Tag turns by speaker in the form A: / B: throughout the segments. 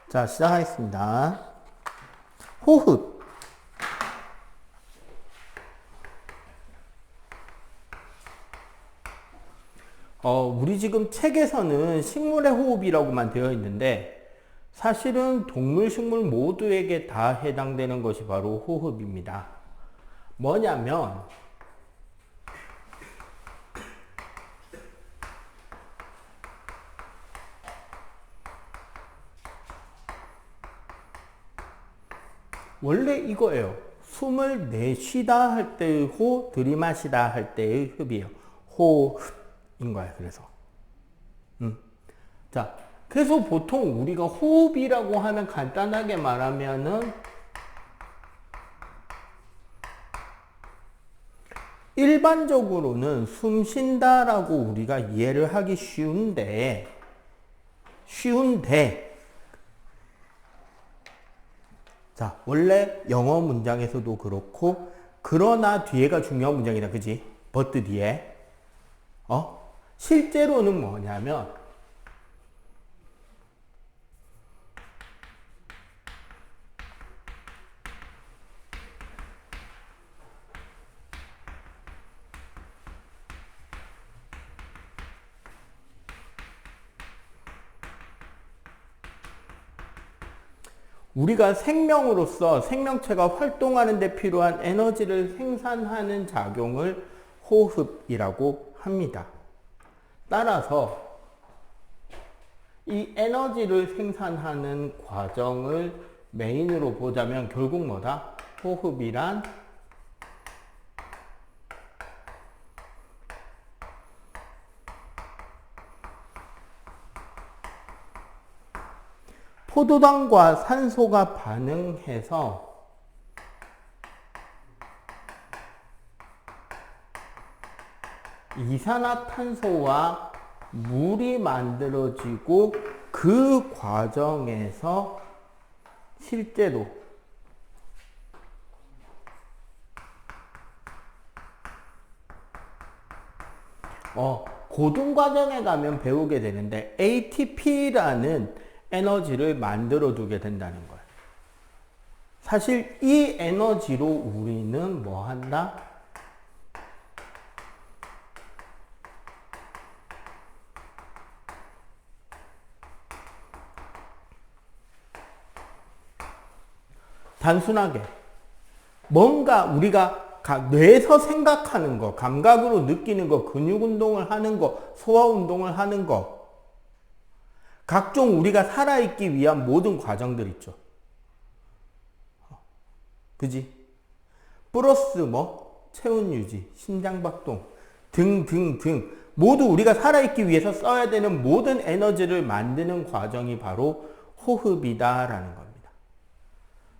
A: 자, 시작하겠습니다. 호흡. 우리 지금 책에서는 식물의 호흡이라고만 되어 있는데 사실은 동물, 식물 모두에게 다 해당되는 것이 바로 호흡입니다. 뭐냐면 원래 이거예요. 숨을 내쉬다 할 때의 호, 들이마시다 할 때의 흡이에요. 호흡인 거야, 그래서. 자, 그래서 보통 우리가 호흡이라고 하면 간단하게 말하면은 일반적으로는 숨 쉰다라고 우리가 이해를 하기 쉬운데 자, 원래 영어 문장에서도 그렇고 그러나 뒤에가 중요한 문장이다. 그지? but 뒤에 실제로는 뭐냐면 우리가 생명으로서 생명체가 활동하는 데 필요한 에너지를 생산하는 작용을 호흡이라고 합니다. 따라서 이 에너지를 생산하는 과정을 메인으로 보자면 결국 뭐다? 호흡이란 포도당과 산소가 반응해서 이산화탄소와 물이 만들어지고 그 과정에서 실제로 고등 과정에 가면 배우게 되는데 ATP라는 에너지를 만들어 두게 된다는 거예요. 사실 이 에너지로 우리는 뭐 한다? 단순하게 뭔가 우리가 뇌에서 생각하는 거, 감각으로 느끼는 거, 근육 운동을 하는 거, 소화 운동을 하는 거, 각종 우리가 살아있기 위한 모든 과정들 있죠. 그지? 플러스 체온 유지, 심장 박동 등등등 모두 우리가 살아있기 위해서 써야 되는 모든 에너지를 만드는 과정이 바로 호흡이다라는 겁니다.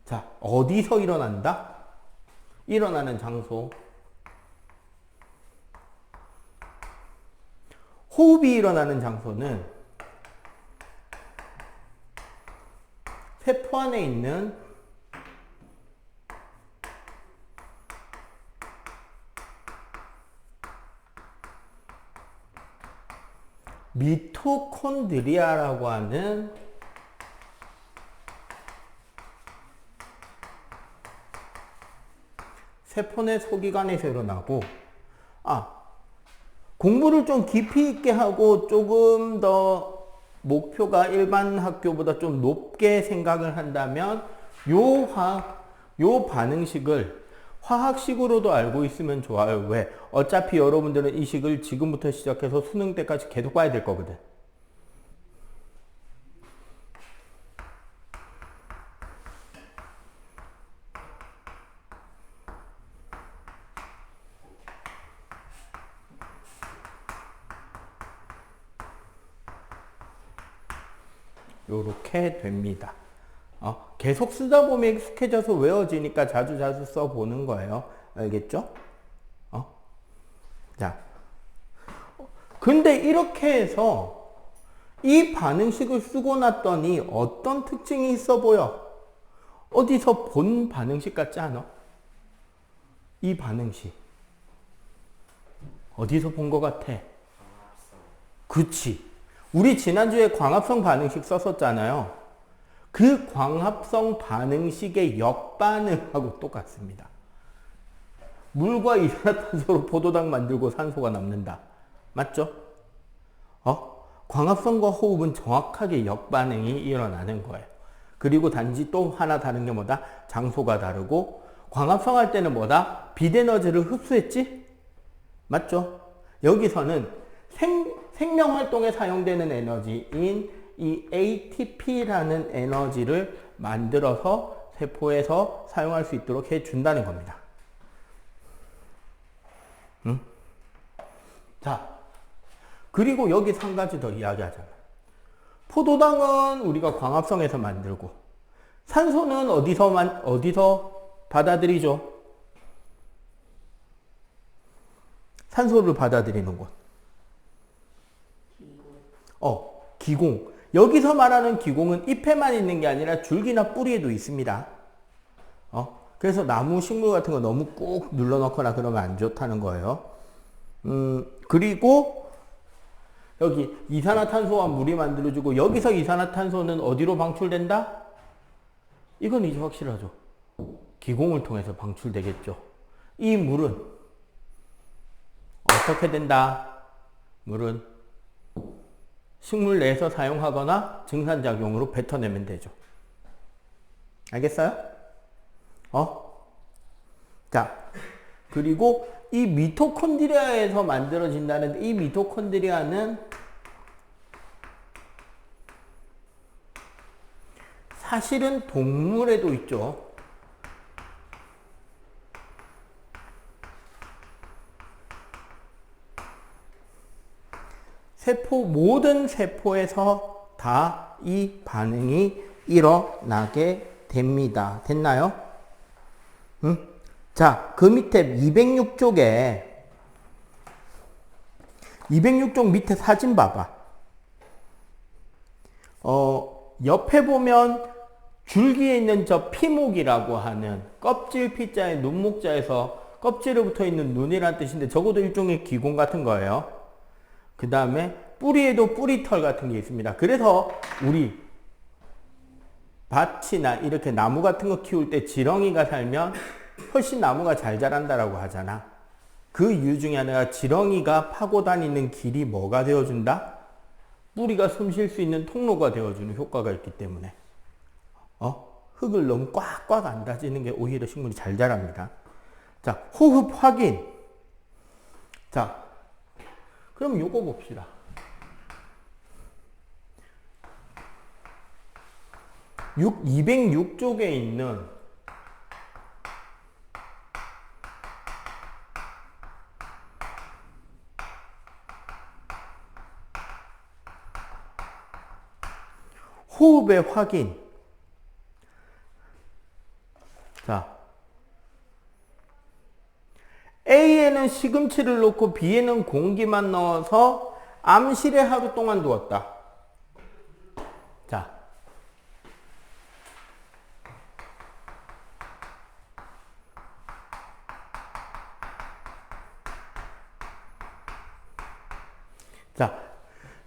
A: 자, 어디서 일어난다? 일어나는 장소. 호흡이 일어나는 장소는 세포 안에 있는 미토콘드리아라고 하는 세포 내 소기관에서 일어나고, 공부를 좀 깊이 있게 하고 조금 더 목표가 일반 학교보다 좀 높게 생각을 한다면 요 반응식을 화학식으로도 알고 있으면 좋아요. 왜? 어차피 여러분들은 이 식을 지금부터 시작해서 수능 때까지 계속 봐야 될 거거든. 요렇게 됩니다. 계속 쓰다 보면 익숙해져서 외워지니까 자주 써보는 거예요. 알겠죠? 자, 근데 이렇게 해서 이 반응식을 쓰고 났더니 어떤 특징이 있어 보여? 어디서 본 반응식 같지 않아? 이 반응식 어디서 본 것 같아? 그치. 우리 지난주에 광합성 반응식 썼었잖아요. 그 광합성 반응식의 역반응하고 똑같습니다. 물과 이산화탄소로 포도당 만들고 산소가 남는다. 맞죠? 광합성과 호흡은 정확하게 역반응이 일어나는 거예요. 그리고 단지 또 하나 다른 게 뭐다? 장소가 다르고, 광합성 할 때는 뭐다? 빛 에너지를 흡수했지? 맞죠? 여기서는 생명 활동에 사용되는 에너지인 이 ATP라는 에너지를 만들어서 세포에서 사용할 수 있도록 해준다는 겁니다. 자, 그리고 여기서 한 가지 더 이야기하잖아. 포도당은 우리가 광합성에서 만들고, 산소는 어디서 받아들이죠? 산소를 받아들이는 곳. 기공. 여기서 말하는 기공은 잎에만 있는 게 아니라 줄기나 뿌리에도 있습니다. 그래서 나무 식물 같은 거 너무 꾹 눌러놓거나 그러면 안 좋다는 거예요. 그리고 여기 이산화탄소와 물이 만들어지고, 여기서 이산화탄소는 어디로 방출된다? 이건 이제 확실하죠. 기공을 통해서 방출되겠죠. 이 물은 어떻게 된다? 물은 식물 내에서 사용하거나 증산작용으로 뱉어내면 되죠. 알겠어요? 자, 그리고 이 미토콘드리아에서 만들어진다는, 이 미토콘드리아는 사실은 동물에도 있죠. 모든 세포에서 다 이 반응이 일어나게 됩니다. 됐나요? 자, 그 밑에 206쪽에 206쪽 밑에 사진 봐봐. 옆에 보면 줄기에 있는 저 피목이라고 하는 껍질 피자에 눈목자에서 껍질에 붙어 있는 눈이란 뜻인데, 적어도 일종의 기공 같은 거예요. 그 다음에 뿌리에도 뿌리털 같은 게 있습니다. 그래서 우리 밭이나 이렇게 나무 같은 거 키울 때 지렁이가 살면 훨씬 나무가 잘 자란다라고 하잖아. 그 이유 중에 하나가 지렁이가 파고 다니는 길이 뭐가 되어준다? 뿌리가 숨 쉴 수 있는 통로가 되어주는 효과가 있기 때문에 흙을 너무 꽉꽉 안 다지는 게 오히려 식물이 잘 자랍니다. 자, 호흡 확인. 자, 그럼 요거 봅시다. 206쪽에 있는 호흡의 확인. 자, A에는 시금치를 넣고 B에는 공기만 넣어서 암실에 하루 동안 두었다. 자,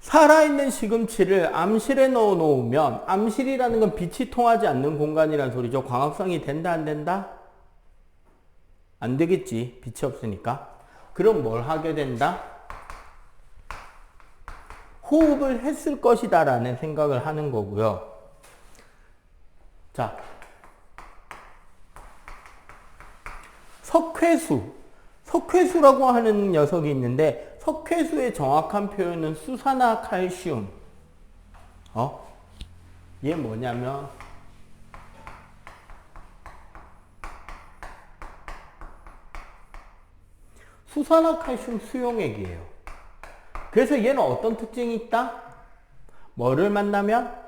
A: 살아있는 시금치를 암실에 넣어 놓으면, 암실이라는 건 빛이 통하지 않는 공간이라는 소리죠. 광합성이 된다, 안 된다? 안 되겠지. 빛이 없으니까. 그럼 뭘 하게 된다? 호흡을 했을 것이다 라는 생각을 하는 거고요. 자, 석회수라고 하는 녀석이 있는데, 석회수의 정확한 표현은 수산화칼슘. 얘 뭐냐면 수산화칼슘 수용액이에요. 그래서 얘는 어떤 특징이 있다? 뭐를 만나면?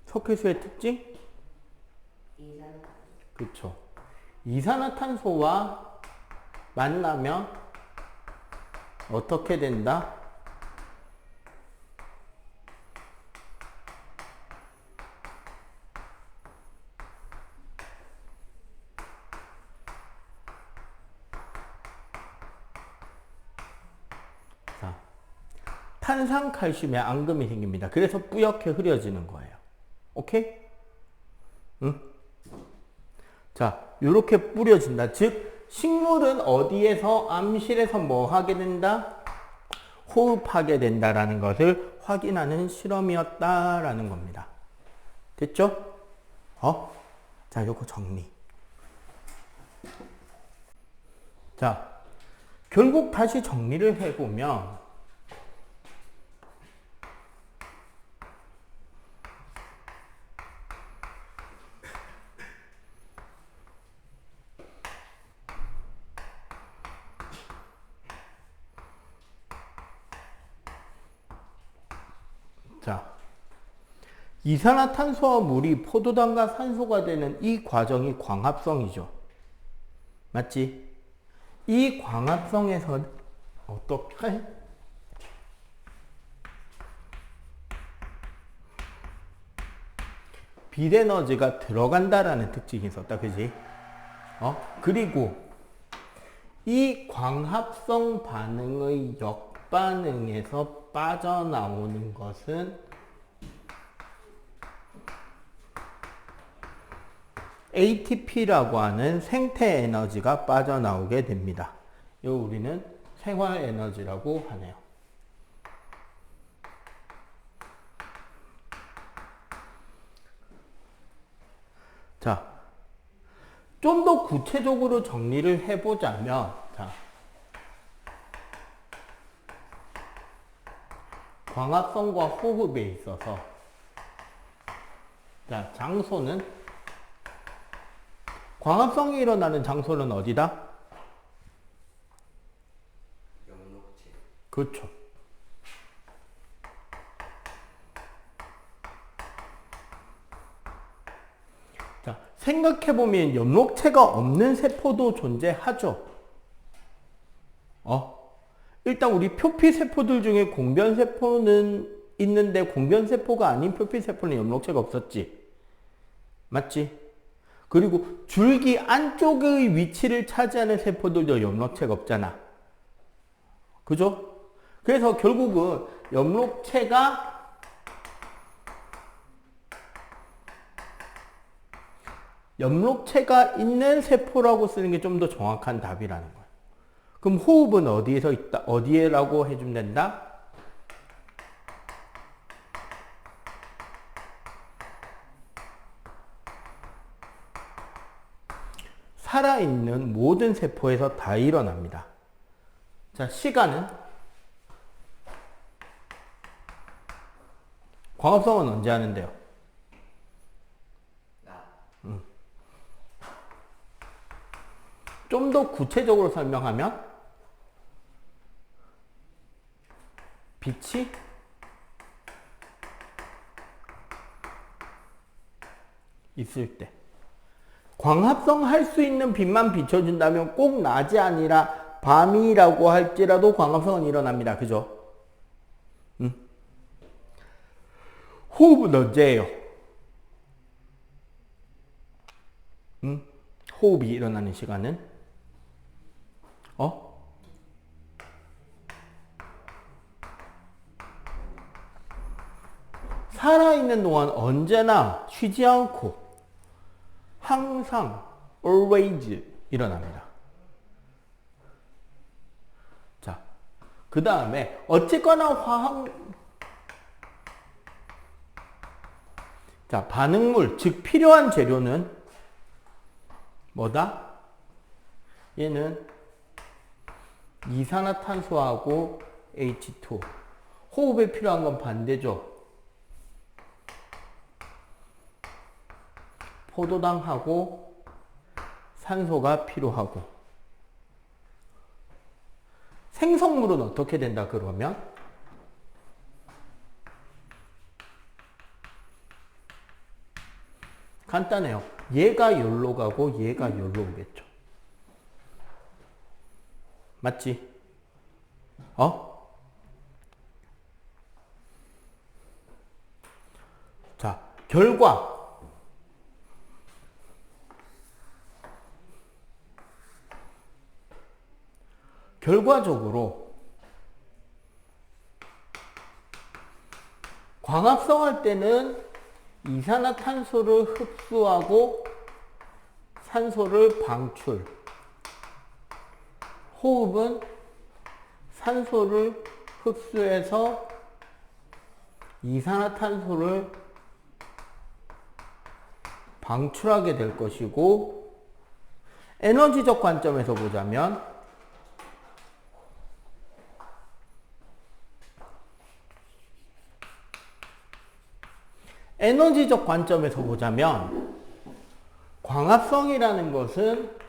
A: 석회수의 특징? 그렇죠. 이산화탄소와 만나면 어떻게 된다? 자, 탄산칼슘에 앙금이 생깁니다. 그래서 뿌옇게 흐려지는 거예요. 오케이? 응? 자, 요렇게 뿌려진다. 즉, 식물은 어디에서, 암실에서 뭐 하게 된다? 호흡하게 된다라는 것을 확인하는 실험이었다라는 겁니다. 됐죠? 자, 요거 정리. 자, 결국 다시 정리를 해보면, 자, 이산화탄소와 물이 포도당과 산소가 되는 이 과정이 광합성이죠. 맞지? 이 광합성에서 어떻게 빛에너지가 들어간다라는 특징이 있었다. 그지? 그리고 이 광합성 반응의 역반응에서 빠져나오는 것은 ATP라고 하는 생태 에너지가 빠져나오게 됩니다. 이거 우리는 생활 에너지라고 하네요. 자, 좀 더 구체적으로 정리를 해보자면, 자, 광합성과 호흡에 있어서, 자, 장소는, 광합성이 일어나는 장소는 어디다?
B: 영록체.
A: 그렇죠. 자, 생각해보면 엽록체가 없는 세포도 존재하죠. 일단 우리 표피세포들 중에 공변세포는 있는데 공변세포가 아닌 표피세포는 엽록체가 없었지. 맞지? 그리고 줄기 안쪽의 위치를 차지하는 세포들도 엽록체가 없잖아. 그죠? 그래서 결국은 엽록체가 있는 세포라고 쓰는 게 좀 더 정확한 답이라는 거예요. 그럼 호흡은 어디에서 있다? 어디에라고 해주면 된다? 살아있는 모든 세포에서 다 일어납니다. 자, 시간은? 광합성은 언제 하는데요? 좀 더 구체적으로 설명하면 빛이 있을 때 광합성 할 수 있는 빛만 비춰준다면 꼭 낮이 아니라 밤이라고 할지라도 광합성은 일어납니다. 그죠? 호흡은 언제예요? 호흡이 일어나는 시간은? 살아있는 동안 언제나 쉬지 않고 항상 always 일어납니다. 자, 그 다음에 어쨌거나 자, 반응물, 즉 필요한 재료는 뭐다? 얘는 이산화탄소하고 H2. 호흡에 필요한 건 반대죠. 포도당하고 산소가 필요하고. 생성물은 어떻게 된다 그러면? 간단해요. 얘가 여기로 가고 얘가 여기로 오겠죠. 맞지? 자, 결과적으로 광합성 할 때는 이산화탄소를 흡수하고 산소를 방출. 호흡은 산소를 흡수해서 이산화탄소를 방출하게 될 것이고, 에너지적 관점에서 보자면 광합성이라는 것은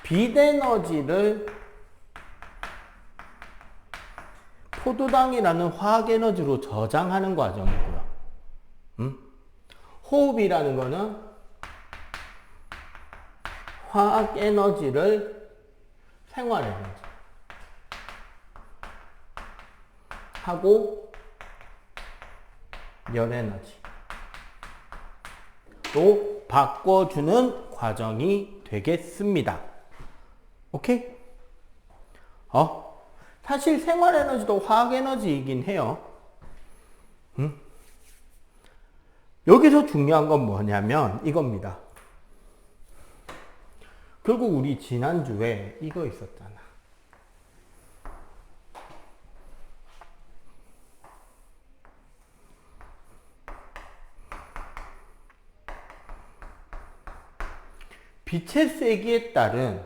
A: 빛에너지를 포도당이라는 화학에너지로 저장하는 과정이고요. 호흡이라는 것은 화학에너지를 생활에너지 하고 열에너지로 바꿔주는 과정이 되겠습니다. 오케이? 사실 생활에너지도 화학에너지이긴 해요. 여기서 중요한 건 뭐냐면 이겁니다. 결국 우리 지난주에 이거 있었잖아. 빛의 세기에 따른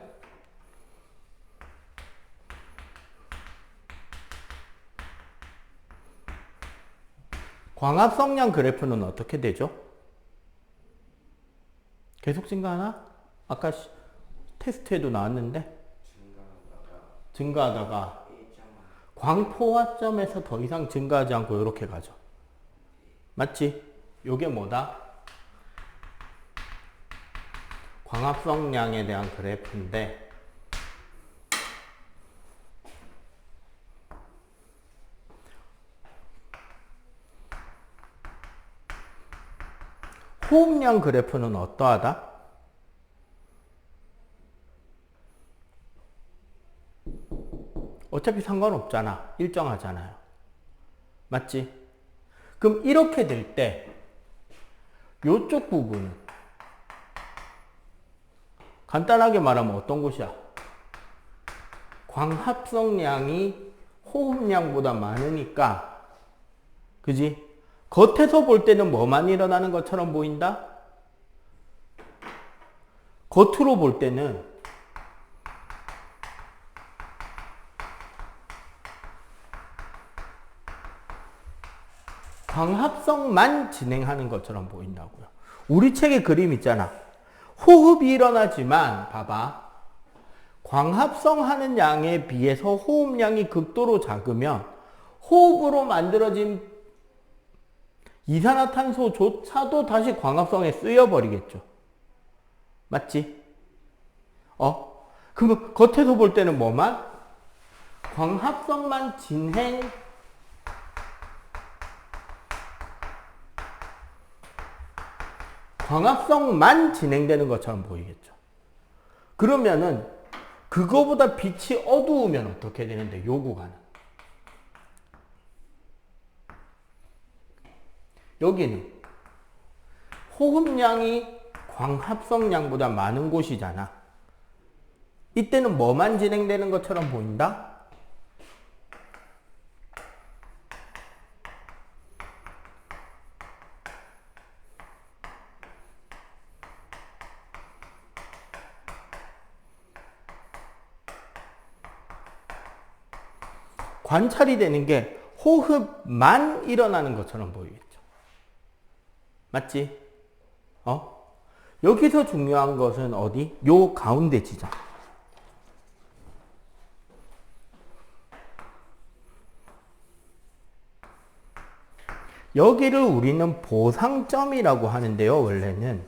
A: 광합성량 그래프는 어떻게 되죠? 계속 증가하나? 아까 테스트에도 나왔는데 증가하다가 광포화점에서 더 이상 증가하지 않고 이렇게 가죠. 맞지? 요게 뭐다? 광합성량에 대한 그래프인데 호흡량 그래프는 어떠하다? 어차피 상관없잖아. 일정하잖아요. 맞지? 그럼 이렇게 될 때 요쪽 부분은 간단하게 말하면 어떤 곳이야? 광합성량이 호흡량보다 많으니까, 그지? 겉에서 볼 때는 뭐만 일어나는 것처럼 보인다? 겉으로 볼 때는 광합성만 진행하는 것처럼 보인다고요. 우리 책에 그림 있잖아. 호흡이 일어나지만 봐봐. 광합성하는 양에 비해서 호흡량이 극도로 작으면 호흡으로 만들어진 이산화탄소조차도 다시 광합성에 쓰여버리겠죠. 맞지? 그럼 겉에서 볼 때는 뭐만? 광합성만 진행되는 것처럼 보이겠죠. 그러면은 그거보다 빛이 어두우면 어떻게 되는데, 요 구간은. 여기는 호흡량이 광합성량보다 많은 곳이잖아. 이때는 뭐만 진행되는 것처럼 보인다? 관찰이 되는 게 호흡만 일어나는 것처럼 보이겠죠. 맞지? 여기서 중요한 것은 어디? 요 가운데 지점. 여기를 우리는 보상점이라고 하는데요, 원래는.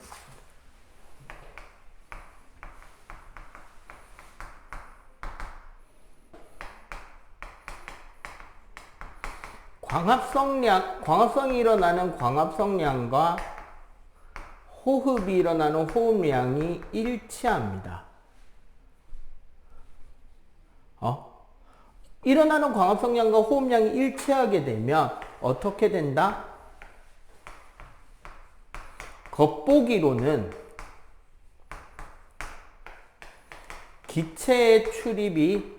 A: 광합성이 일어나는 광합성량과 호흡이 일어나는 호흡량이 일치합니다. 일어나는 광합성량과 호흡량이 일치하게 되면 어떻게 된다? 겉보기로는 기체의 출입이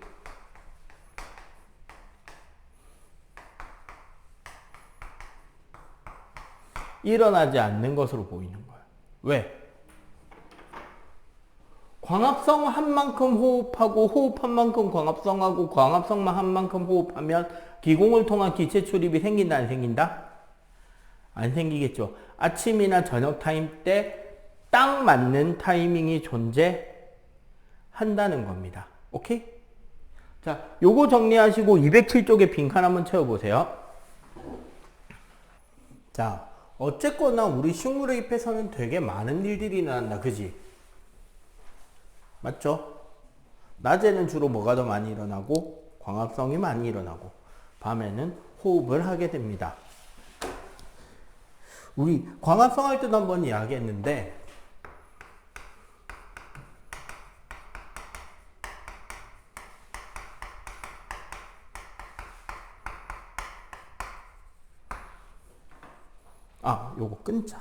A: 일어나지 않는 것으로 보이는 거예요. 왜? 광합성 한 만큼 호흡하고 호흡한 만큼 광합성하고 광합성만 한 만큼 호흡하면 기공을 통한 기체 출입이 생긴다 안 생긴다? 안 생기겠죠. 아침이나 저녁 타임 때 딱 맞는 타이밍이 존재한다는 겁니다. 오케이? 자, 요거 정리하시고 207쪽에 빈칸 한번 채워보세요. 자, 어쨌거나 우리 식물의 잎에서는 되게 많은 일들이 일어난다. 그지? 맞죠? 낮에는 주로 뭐가 더 많이 일어나고 광합성이 많이 일어나고 밤에는 호흡을 하게 됩니다. 우리 광합성 할 때도 한번 이야기했는데 요거 끊자.